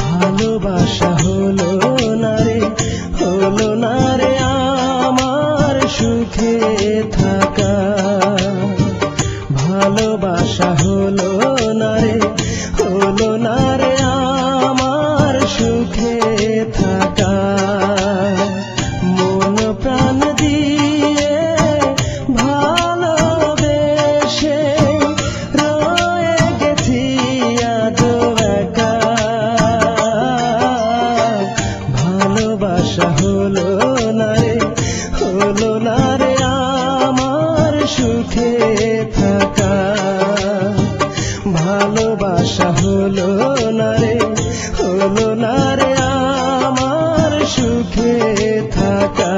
ভালোবাসা হলো না রে আমার সুখে থাকা, ভালোবাসা হলো না রে আমার সুখে থাকা। মন প্রাণ দিয়ে ভালোবেসে রয়ে গেছি আজ একা, ভালোবাসা হলো না রে আমার সুখে থাকা, ভালোবাসা হলো না রে আমার সুখে থাকা।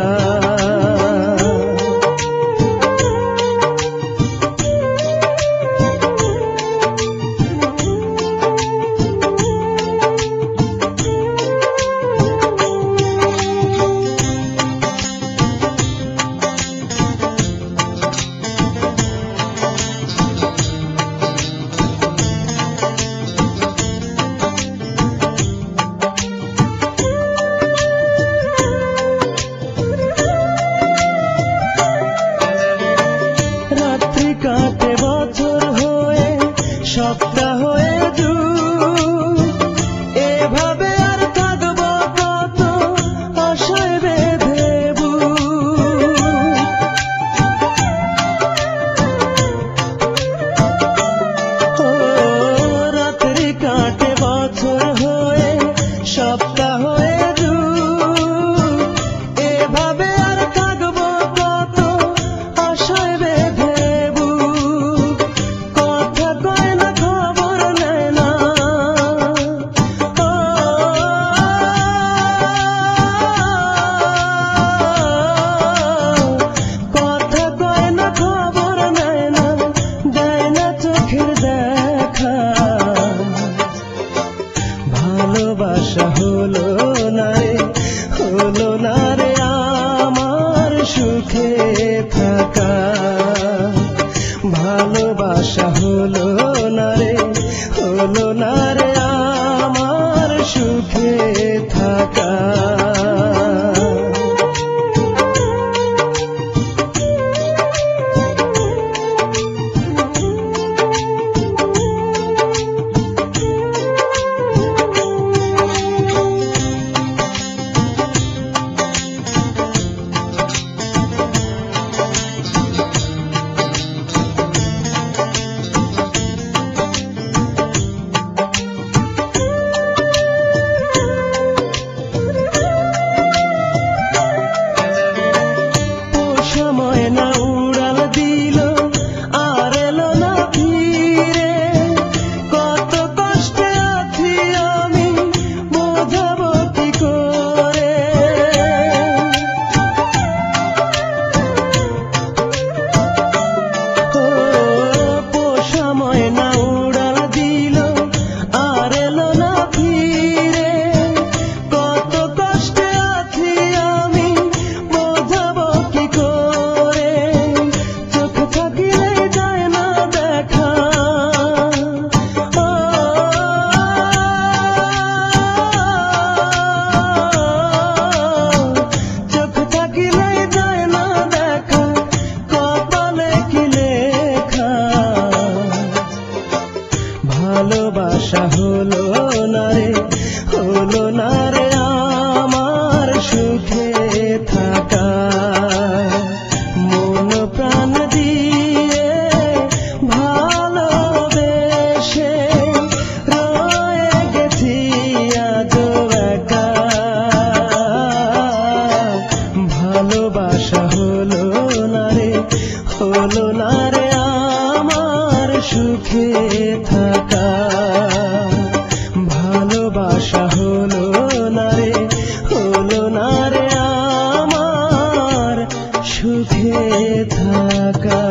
কাটে বছর হয়ে সপ্তাহ হয়ে যুগ, এভাবে আর থাকবো কত আশায় বেঁধে বুক। রাত্রি কাটে বছর হয়ে সপ্তাহ হয়ে যুগ, এভাবে আর থাকবো কত আশায় বেঁধে। ভালোবাসা হলো না রে আমার সুখে থাকা, ভালোবাসা হলো না রে আমার সুখে থাকা। ভালোবাসা হলো না রে আমার সুখে থাকা, মন প্রাণ দিয়ে ভালোবেসে রয়ে গেছি আজ একা, ভালোবাসা হলো না রে আমার সুখে থাকা। হলো না রে আমার সুখে থাকা।